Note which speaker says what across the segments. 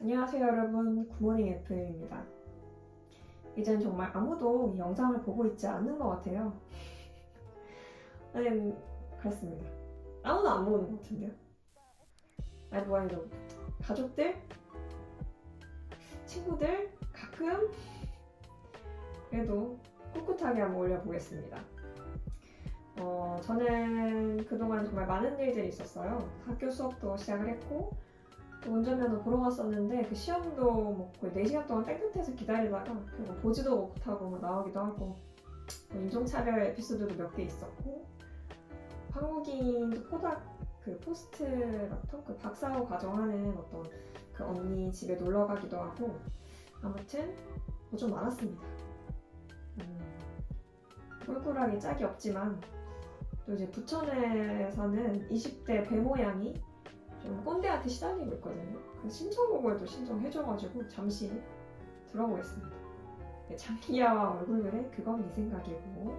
Speaker 1: 안녕하세요 여러분, 굿모닝 F입니다. 이젠 정말 아무도 이 영상을 보고 있지 않는 것 같아요. 네, 그렇습니다. 아무도 안 보는 것 같은데요. 아니 뭐아니죠, 가족들, 친구들 가끔 그래도 꿋꿋하게 한번 올려보겠습니다. 저는 그동안 정말 많은 일들이 있었어요. 학교 수업도 시작을 했고 또 운전면허 보러 갔었는데 그 시험도 뭐 거의 4시간 동안 땡볕에서 기다리다가 결국 보지도 못하고 뭐 나오기도 하고 뭐 인종차별 에피소드도 몇 개 있었고 한국인 그 포스트마텀 그 박사후 과정하는 어떤 그 언니 집에 놀러 가기도 하고 아무튼 뭐 좀 많았습니다. 꿀꿀하기 짝이 없지만 또 이제 부천에 사는 20대 배 모양이 좀 꼰대한테 시달리고 있거든요. 그 신청곡을 또 신청해줘가지고 잠시 들어보겠습니다. 장기야와 얼굴그래 그건 네 생각이고.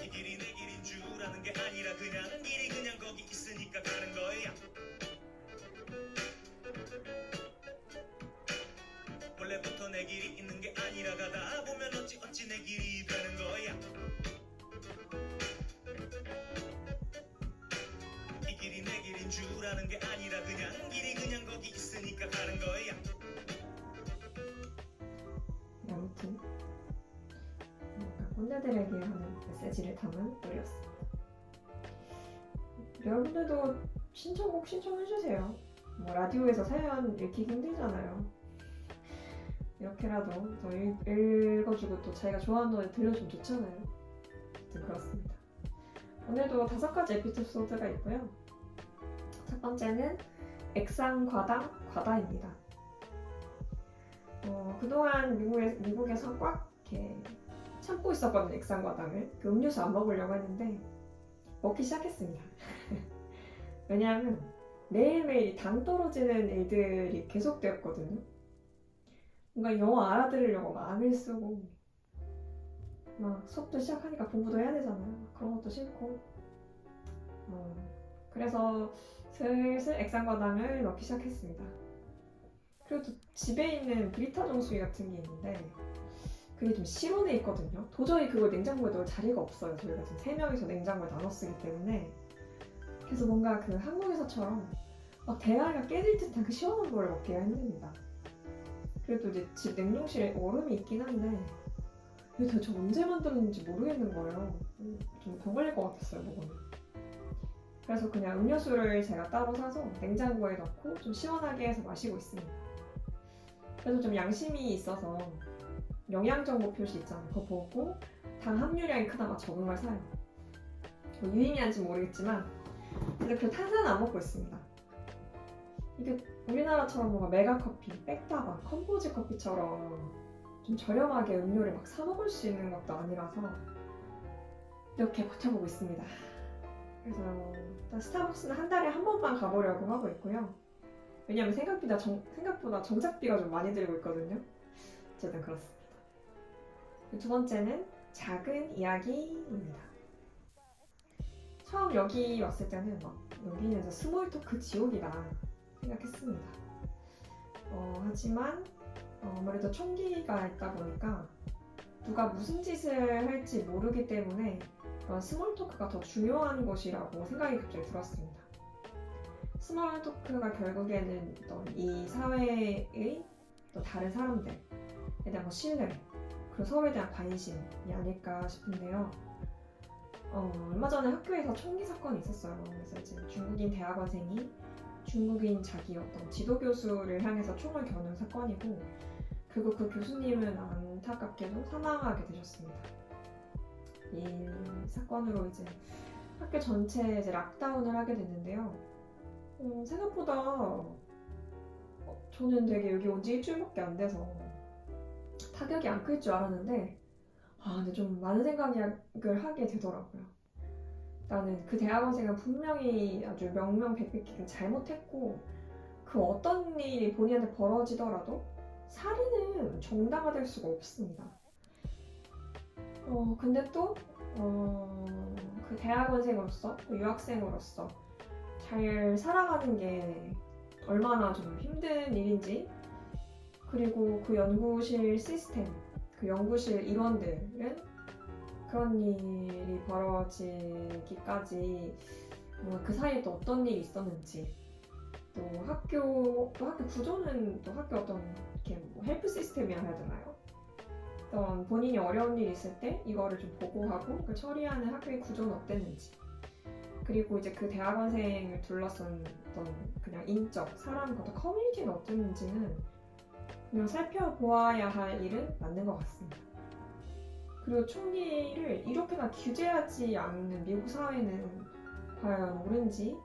Speaker 2: 이 길이 내 길인 줄 아는 게 아니라 그냥 길이 그냥 거기 있으니까 가는 거야. 원래부터 내 길이 있는 게 아니라 가다 보면 어찌 내 길이 되는 거야. 이 길이 내 길인 줄 아는 게 아니라 그냥 길이 그냥 거기 있으니까 가는 거야.
Speaker 1: 아무튼 꼰대들에게 하는 메시지를 담은 노래였습니다. 여러분들도 신청곡 신청해주세요. 뭐 라디오에서 사연 읽기 힘들잖아요. 이렇게라도 더 읽어주고 또 자기가 좋아하는 노래 들려주면 좋잖아요. 아무튼 그렇습니다. 오늘도 5가지 에피소드가 있고요. 첫 번째는 액상과당 과다입니다. 그동안 미국에서 꽉 이렇게 참고 있었거든요. 액상과당을. 그 음료수 안 먹으려고 했는데 먹기 시작했습니다. 왜냐하면 매일매일 당 떨어지는 일들이 계속되었거든요. 뭔가 영어 알아들으려고 막을 쓰고 막 수업도 시작하니까 공부도 해야 되잖아요. 그런 것도 싫고 그래서 슬슬 액상과당을 넣기 시작했습니다. 그리고 또 집에 있는 브리타 정수기 같은 게 있는데 그게 좀 실온에 있거든요. 도저히 그걸 냉장고에 넣을 자리가 없어요. 저희가 지금 3명이서 냉장고에 나눠 쓰기 때문에. 그래서 뭔가 그 한국에서처럼 막 대가리가 깨질 듯한 그 시원한 걸 먹기가 힘듭니다. 그래도 이제 집 냉동실에 얼음이 있긴 한데 이게 도대체 언제 만들었는지 모르겠는 거예요. 좀 더 걸릴 것 같았어요, 먹으면. 그래서 그냥 음료수를 제가 따로 사서 냉장고에 넣고 좀 시원하게 해서 마시고 있습니다. 그래서 좀 양심이 있어서 영양정보 표시 있잖아요. 그거 보고 당 함유량이 그나마 적은 걸 사요. 뭐 유의미한지 모르겠지만 근데 그 탄산은 안 먹고 있습니다. 이게 우리나라처럼 뭔가 메가커피, 백다방, 컴포즈 커피처럼 좀 저렴하게 음료를 막 사 먹을 수 있는 것도 아니라서 이렇게 버텨보고 있습니다. 그래서 일단 스타벅스는 한 달에 한 번만 가보려고 하고 있고요. 왜냐면 생각보다 정착비가 좀 많이 들고 있거든요. 어쨌든 그렇습니다. 두 번째는 작은 이야기입니다. 처음 여기 왔을 때는 막 여기는 스몰 토크 지옥이다 생각했습니다. 하지만 아무래도 총기가 있다 보니까 누가 무슨 짓을 할지 모르기 때문에 그런 스몰 토크가 더 중요한 것이라고 생각이 갑자기 들었습니다. 스몰 토크가 결국에는 이 사회의 또 다른 사람들에 대한 신뢰, 그리고 서로에 대한 관심이 아닐까 싶은데요. 얼마 전에 학교에서 총기 사건이 있었어요. 그래서 이제 중국인 대학원생이 중국인 자기 어떤 지도교수를 향해서 총을 겨눈 사건이고, 그리고 그 교수님은 안타깝게도 사망하게 되셨습니다. 이 사건으로 이제 학교 전체에 이제 락다운을 하게 됐는데요. 생각보다 저는 되게 여기 온 지 일주일밖에 안 돼서 타격이 안 클 줄 알았는데 근데 좀 많은 생각을 하게 되더라고요. 나는 그 대학원생은 분명히 아주 명명백백히 잘못했고 그 어떤 일이 본인한테 벌어지더라도 살인은 정당화될 수가 없습니다. 근데 또 그 대학원생으로서, 유학생으로서 잘 살아가는 게 얼마나 좀 힘든 일인지, 그리고 그 연구실 시스템, 그 연구실 인원들은 그런 일이 벌어지기까지 뭔가 그 사이에 또 어떤 일이 있었는지, 또 학교 구조는 또 학교 어떤 이렇게 뭐 헬프 시스템이라 해야 되나요? 어떤 본인이 어려운 일이 있을 때 이거를 좀 보고하고 그걸 처리하는 학교의 구조는 어땠는지, 그리고 이제 그 대학원생을 둘러싼 어떤 그냥 인적, 사람, 어떤 커뮤니티는 어땠는지는 그냥 살펴보아야 할 일은 맞는 것 같습니다. 그리고 총리를 이렇게나 규제하지 않는 미국 사회는 과연 옳은지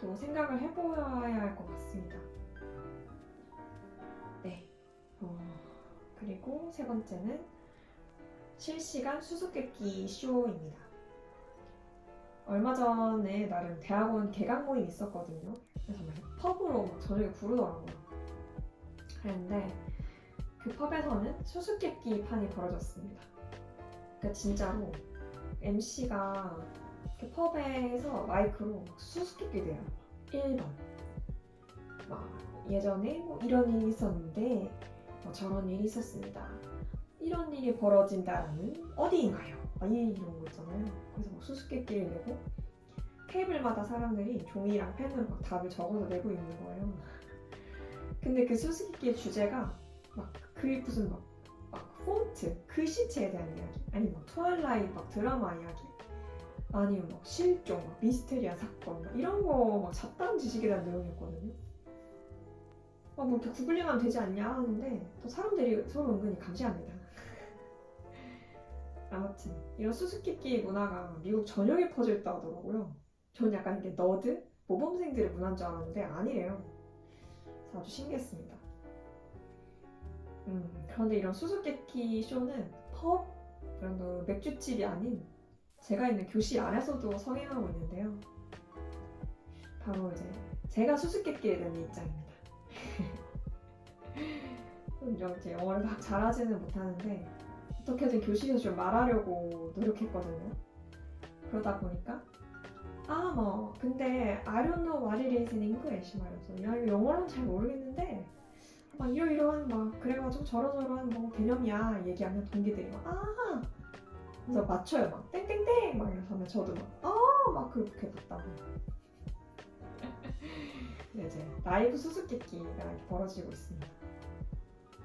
Speaker 1: 또 생각을 해보아야 할 것 같습니다. 네. 그리고 세 번째는 실시간 수수께끼 쇼입니다. 얼마 전에 나름 대학원 개강 모임이 있었거든요. 그래서 막 펍으로 막 저녁에 부르더라고요. 그런데 그 펍에서는 수수께끼 판이 벌어졌습니다. 그러니까 진짜로 MC가 그 펍에서 마이크로 막 수수께끼를 해요. 1번 막 예전에 뭐 이런 일이 있었는데 뭐 저런 일이 있었습니다. 이런 일이 벌어진다라는 어디인가요? 이런 거 있잖아요. 그래서 막 수수께끼를 내고 테이블마다 사람들이 종이랑 펜으로 막 답을 적어서 내고 있는 거예요. 근데 그 수수께끼의 주제가 막 무슨 막 폰트, 글씨체에 대한 이야기, 아니면 막 트와일라이트 막 드라마 이야기, 아니면 막 실종, 막 미스테리한 사건, 막 이런 거 막 잡다한 지식에 대한 내용이었거든요. 뭐 이렇게 구글링하면 되지 않냐 하는데 또 사람들이 서로 은근히 감시합니다. 아무튼 이런 수수께끼 문화가 미국 전역에 퍼져 있다고 하더라고요. 전 약간 이게 너드, 모범생들의 문화인 줄 알았는데 아니래요. 그래서 아주 신기했습니다. 그런데 이런 수수께끼 쇼는 펍, 이런 맥주집이 아닌 제가 있는 교실 안에서도 성행하고 있는데요. 바로 이제 제가 수수께끼에 대한 입장입니다. 이제 영어를 막 잘하지는 못하는데 어떻게든 교실에서 좀 말하려고 노력했거든요. 그러다 보니까 근데 I don't know what it is in English 말해서 야 이거 영어로는 잘 모르겠는데 막 이러이러한 막 그래가지고 저러저러한 뭐 개념이야 얘기하면 동기들이 그래서 맞춰요. 막 땡땡땡 막 이러면서 하면 저도 막 그렇게 봤다고. 이제 라이브 수수께끼가 이렇게 벌어지고 있습니다.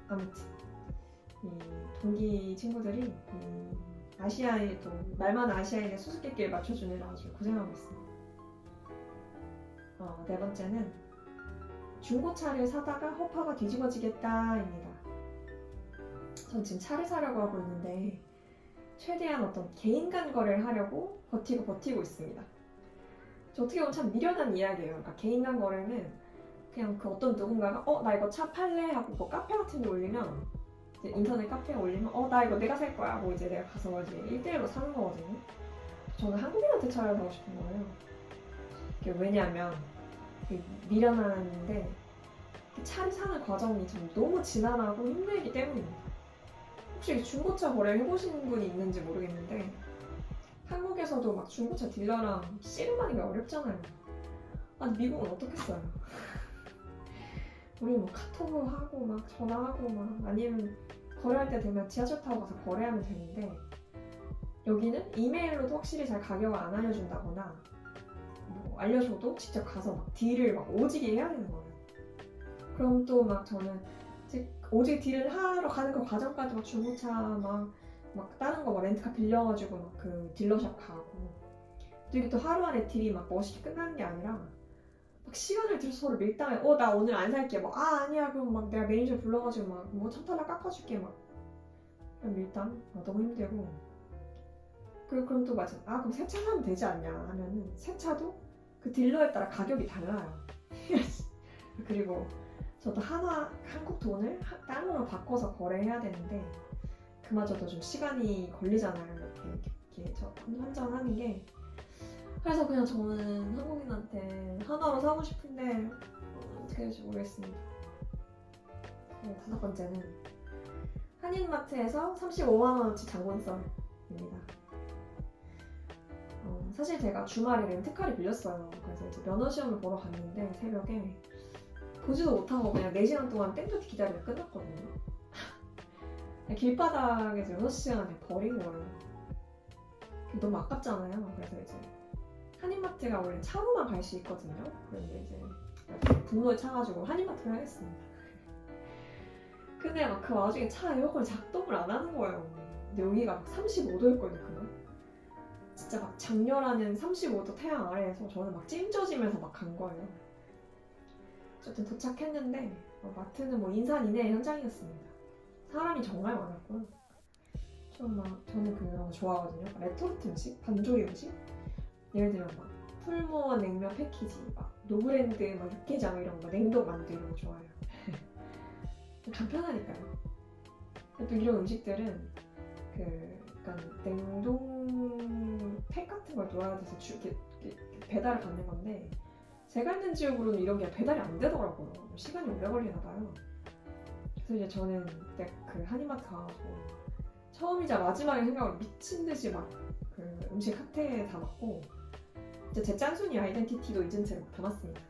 Speaker 1: 아무튼 이 동기 친구들이 아시아에 또 말만 아시아인의 수수께끼를 맞춰주느라 아주 고생하고 있습니다. 네 번째는 중고차를 사다가 허파가 뒤집어지겠다입니다. 전 지금 차를 사려고 하고 있는데 최대한 어떤 개인 간 거래를 하려고 버티고 있습니다. 어떻게 보면 참 미련한 이야기예요. 그러니까 개인 간 거래는 그냥 그 어떤 누군가가 나 이거 차 팔래 하고 뭐 카페 같은 데 올리면 이제 인터넷 카페에 올리면 나 이거 내가 살 거야 하고 이제 내가 가서 이제 1대1로 사는 거거든요. 저는 한국인한테 차를 사고 싶은 거예요. 왜냐하면 미련한데 차를 사는 과정이 좀 너무 지난하고 힘들기 때문입니다. 혹시 중고차 거래를 해보신 분이 있는지 모르겠는데 한국에서도 막 중고차 딜러랑 씨름하는 게 어렵잖아요. 아니 미국은 어떻겠어요? 우리 뭐 카톡을 하고 막 전화하고 막 아니면 거래할 때 되면 지하철 타고 가서 거래하면 되는데 여기는 이메일로도 확실히 잘 가격을 안 알려준다거나 뭐 알려줘도 직접 가서 막 딜을 막 오지게 해야 되는 거예요. 그럼 또 막 저는 오지게 딜을 하러 가는 그 과정까지 막 중고차 막 다른 거 막 렌트카 빌려가지고 막 그 딜러샵 가고 또 이게 또 하루 안에 딜이 막 멋있게 끝나는 게 아니라 막 시간을 들여서 서로 밀당해. 나 오늘 안 살게. 아니야. 그럼 막 내가 매니저 불러가지고 막 뭐 천달러 깎아줄게. 막 그냥 밀당. 너무 힘들고. 그럼 또 맞아. 그럼 새 차 사면 되지 않냐 하면은 새 차도 그 딜러에 따라 가격이 달라요. 그리고 저도 한국 돈을 달러로 바꿔서 거래해야 되는데 그마저도 좀 시간이 걸리잖아요. 이렇게 저 환전하는 게. 그래서 그냥 저는 한국인한테 하나로 사고 싶은데 어떻게 될지 모르겠습니다. 다섯 번째는 한인마트에서 35만원어치 장본썰입니다. 사실 제가 주말에 렌트카를 빌렸어요. 그래서 이제 면허시험을 보러 갔는데 새벽에 보지도 못하고 그냥 4시간 동안 땡볕 기다리다 끝났거든요. 길바닥에서 6시간을 버린 거예요. 너무 아깝잖아요. 그래서 이제 한인마트가 원래 차로만 갈 수 있거든요. 그런데 이제 분노에 차가지고 한인마트를 하겠습니다. 근데 막 그 와중에 차 에어컨이 작동을 안 하는 거예요. 근데 여기가 막 35도였거든요. 진짜 막 장렬하는 35도 태양 아래에서 저는 막 찜쪄지면서 막 간 거예요. 어쨌든 도착했는데 마트는 뭐 인산인해 현장이었습니다. 사람이 정말 많았고요. 저는 그런 거 좋아하거든요. 레토르트 음식, 반조리 음식. 예를 들면 막 풀무원 냉면 패키지, 막 노브랜드, 막 육개장 이런 거, 냉동 만두 이런 거 좋아해요. 간편하니까요. 또 이런 음식들은 그 약간 냉동 팩 같은 걸 놓아야 돼서 이렇게 배달을 받는 건데 제가 있는 지역으로는 이런 게 배달이 안 되더라고요. 시간이 오래 걸리나 봐요. 그래서 이제 저는 그때 그 한인마트 가가지고 처음이자 마지막에 생각을 미친 듯이 막 그 음식 칵테일 담았고 이제 제 짠순이 아이덴티티도 잊은 채로 담았습니다.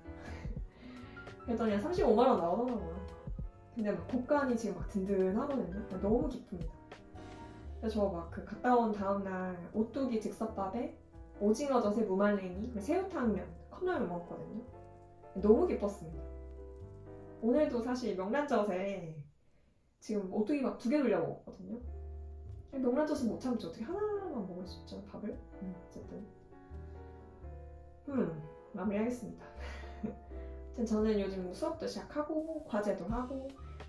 Speaker 1: 그랬더니 한 35만 원 나오더라고요. 근데 막 곡간이 지금 막 든든하거든요. 너무 기쁩니다. 그래서 저 막 그 갔다 온 다음날 오뚜기 즉석밥에 오징어 젓에 무말랭이, 새우탕면, 컵라면 먹었거든요. 너무 기뻤습니다. 오늘도 사실 명란젓에 지금 오뚜기 밥 2개 돌려 먹었거든요. 명란젓은 못 참죠. 어떻게 하나만 먹을 수 있죠, 밥을? 어쨌든 마무리하겠습니다. 저는 요즘 수업도 시작하고 과제도 하고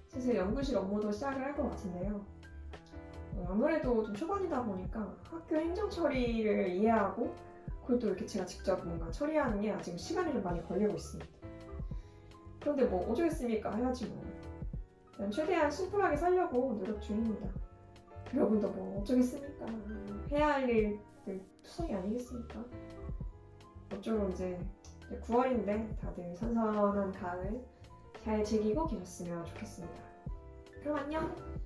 Speaker 1: 슬슬 연구실 업무도 시작을 할 것 같은데요. 아무래도 좀 초반이다 보니까 학교 행정 처리를 이해하고 그것도 이렇게 제가 직접 뭔가 처리하는 게 아직 시간이 좀 많이 걸리고 있습니다. 그런데 뭐 어쩌겠습니까? 해야지 뭐. 그냥 최대한 심플하게 살려고 노력 중입니다. 여러분도 뭐 어쩌겠습니까? 해야 할 일들 투성이 아니겠습니까? 어쩌고 이제 9월인데 다들 선선한 가을 잘 즐기고 계셨으면 좋겠습니다. 그럼 안녕!